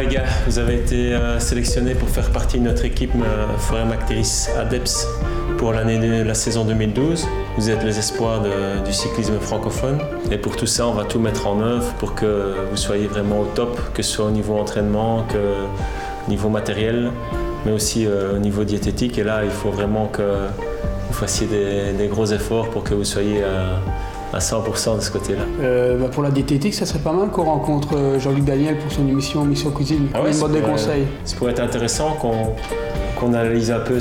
les gars, vous avez été sélectionnés pour faire partie de notre équipe Forum Acteris ADEPS pour la saison 2012. Vous êtes les espoirs du cyclisme francophone. Et pour tout ça, on va tout mettre en œuvre pour que vous soyez vraiment au top, que ce soit au niveau entraînement, que au niveau matériel, mais aussi au niveau diététique. Et là, il faut vraiment que vous fassiez des gros efforts pour que vous soyez à 100% de ce côté-là. Pour la diététique, ça serait pas mal qu'on rencontre Jean-Luc Daniel pour son émission Mission Cuisine, pour une boîte de conseils. Ça pourrait être intéressant qu'on analyse un peu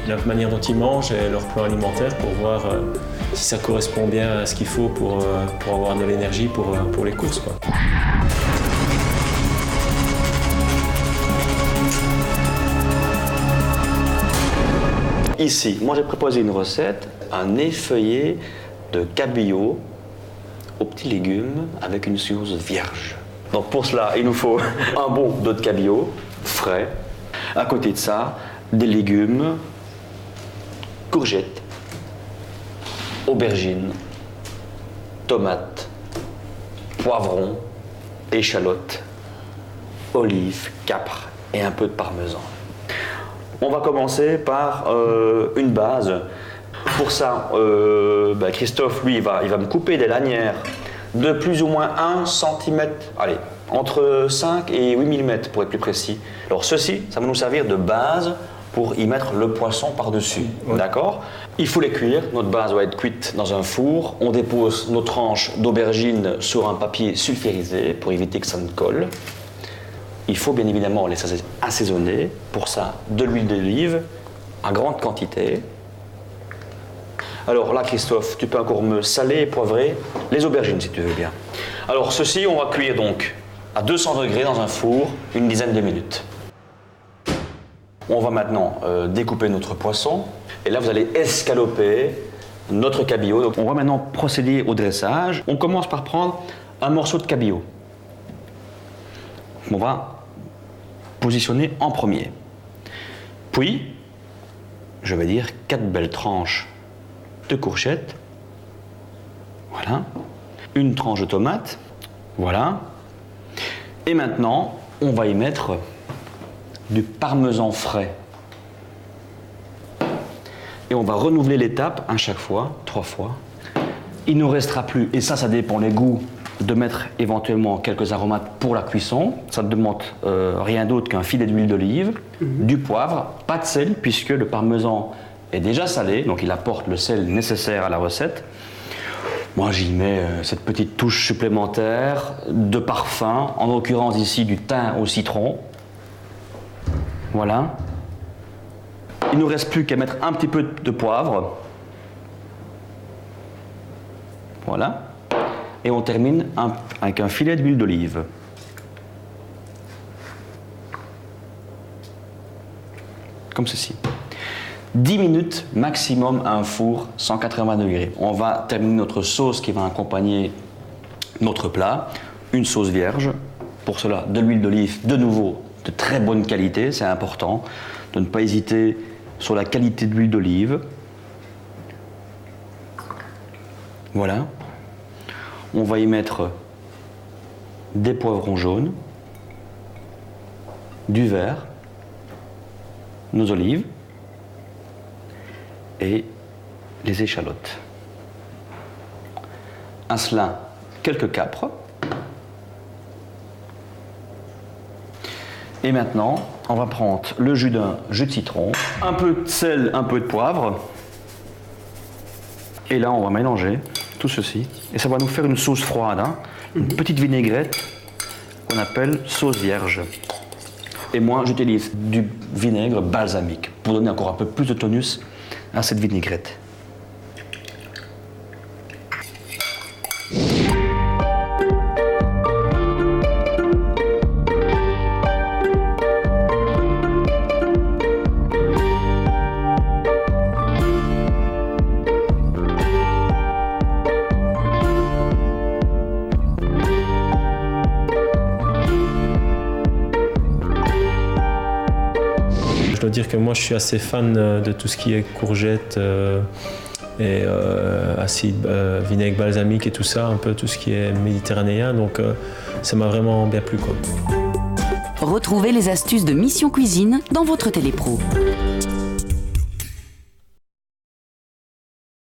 la manière dont ils mangent et leur plan alimentaire pour voir si ça correspond bien à ce qu'il faut pour avoir de l'énergie pour les courses, quoi. Ici, moi j'ai proposé une recette, un effeuillé de cabillaud aux petits légumes avec une sauce vierge. Donc pour cela, il nous faut un bon dos de cabillaud frais. À côté de ça, des légumes, courgettes, aubergines, tomates, poivrons, échalotes, olives, capres et un peu de parmesan. On va commencer par une base. Pour ça, Christophe, lui, il va me couper des lanières de plus ou moins 1 cm, allez, entre 5 et 8 mm pour être plus précis. Alors ceci, ça va nous servir de base pour y mettre le poisson par-dessus, d'accord? Il faut les cuire, notre base doit être cuite dans un four. On dépose nos tranches d'aubergines sur un papier sulfurisé pour éviter que ça ne colle. Il faut bien évidemment les assaisonner. Pour ça, de l'huile d'olive à grande quantité. Alors là, Christophe, tu peux encore me saler et poivrer les aubergines si tu veux bien. Alors ceci, on va cuire donc à 200 degrés dans un four une dizaine de minutes. On va maintenant découper notre poisson. Et là, vous allez escaloper notre cabillaud. Donc, on va maintenant procéder au dressage. On commence par prendre un morceau de cabillaud. On va positionner en premier. Puis, je vais dire 4 belles tranches de courgettes. Voilà. Une tranche de tomate. Voilà. Et maintenant, on va y mettre du parmesan frais. Et on va renouveler l'étape à chaque fois, 3 fois. Il ne nous restera plus, et ça dépend des goûts, de mettre éventuellement quelques aromates pour la cuisson. Ça ne demande rien d'autre qu'un filet d'huile d'olive, du poivre, pas de sel, puisque le parmesan est déjà salé, donc il apporte le sel nécessaire à la recette. Moi, j'y mets cette petite touche supplémentaire de parfum, en l'occurrence ici du thym au citron. Voilà. Il ne nous reste plus qu'à mettre un petit peu de poivre. Voilà. Et on termine avec un filet d'huile d'olive. Comme ceci. 10 minutes maximum à un four 180 degrés. On va terminer notre sauce qui va accompagner notre plat. Une sauce vierge. Pour cela, de l'huile d'olive, de nouveau, de très bonne qualité. C'est important de ne pas hésiter sur la qualité de l'huile d'olive. Voilà. On va y mettre des poivrons jaunes, du vert, nos olives et les échalotes. À cela, quelques capres. Et maintenant, on va prendre le jus d'un jus de citron, un peu de sel, un peu de poivre. Et là, on va mélanger tout ceci. Et ça va nous faire une sauce froide, hein, une petite vinaigrette qu'on appelle sauce vierge. Et moi, j'utilise du vinaigre balsamique pour donner encore un peu plus de tonus à cette vinaigrette. Je dois dire que moi je suis assez fan de tout ce qui est courgettes et acide, vinaigre balsamique et tout ça, un peu tout ce qui est méditerranéen, donc ça m'a vraiment bien plu, quoi. Retrouvez les astuces de Mission Cuisine dans votre télépro.